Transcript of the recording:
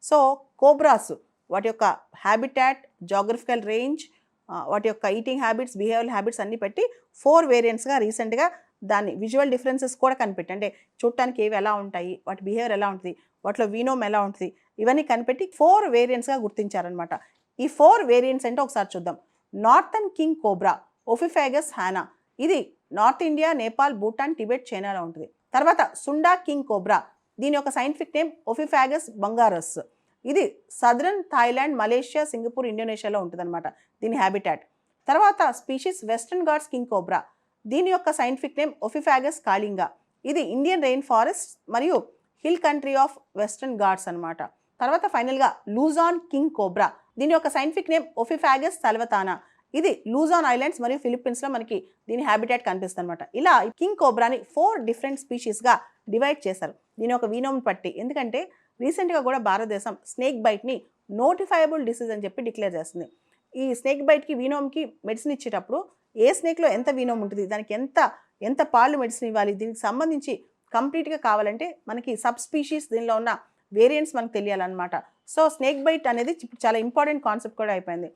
So cobras వాటి యొక్క habitat, geographical range, వాటి యొక్క ఈటింగ్ హ్యాబిట్స్, బిహేవియల్ హ్యాబిట్స్ అన్ని పెట్టి 4 వేరియంట్స్గా రీసెంట్గా దాన్ని విజువల్ డిఫరెన్సెస్ కూడా కనిపెట్టి, అంటే చూడటానికి ఏవి ఎలా ఉంటాయి, వాటి బిహేవియర్ ఎలా ఉంటుంది, వాటిలో వీనోమ్ ఎలా ఉంటుంది, ఇవన్నీ కనిపెట్టి 4 వేరియంట్స్గా గుర్తించారనమాట. ఈ 4 వేరియంట్స్ అంటే ఒకసారి చూద్దాం. నార్థన్ కింగ్ కోబ్రా ఓఫిఫాగస్ హానా, ఇది north India, Nepal, Bhutan, Tibet, చైనాలో ఉంటుంది. తర్వాత సుండా కింగ్ కోబ్రా, దీని యొక్క సైంటిఫిక్ నేమ్ ఓఫిఫాగస్ బంగారస్, ఇది సదరన్ థాయిలాండ్, మలేషియా, సింగపూర్, ఇండోనేషియాలో ఉంటుందన్నమాట దీని హ్యాబిటాట్. తర్వాత species western Ghats king cobra, దీని యొక్క సైంటిఫిక్ నేమ్ ఓఫిఫాగస్ కాలింగా, ఇది ఇండియన్ రెయిన్ ఫారెస్ట్ మరియు hill country of western Ghats అనమాట. తర్వాత ఫైనల్గా లూజాన్ కింగ్ కోబ్రా, దీని యొక్క సైంటిఫిక్ నేమ్ ఓఫిఫాగస్ సల్వతానా, ఇది లూజాన్ ఐలాండ్స్ మరియు ఫిలిప్పీన్స్లో మనకి దీని హ్యాబిటాట్ కనిపిస్తుంది అనమాట. ఇలా కింగ్ కోబ్రాని 4 డిఫరెంట్ స్పీషీస్గా డివైడ్ చేశారు దీని యొక్క వీనోమ్ పట్టి. ఎందుకంటే రీసెంట్గా కూడా భారతదేశం స్నేక్ బైట్ని నోటిఫైయబుల్ డిసీజ్ అని చెప్పి డిక్లేర్ చేస్తుంది. ఈ స్నేక్ బైట్కి వీనోమ్కి మెడిసిన్ ఇచ్చేటప్పుడు ఏ స్నేక్లో ఎంత వీనోమ్ ఉంటుంది, దానికి ఎంత పాలు మెడిసిన్ ఇవ్వాలి, దీనికి సంబంధించి కంప్లీట్గా కావాలంటే మనకి సబ్ స్పీషీస్ దీనిలో ఉన్న వేరియంట్స్ మనకు తెలియాలన్నమాట. సో స్నేక్ బైట్ అనేది ఇప్పుడు చాలా ఇంపార్టెంట్ కాన్సెప్ట్ కూడా అయిపోయింది.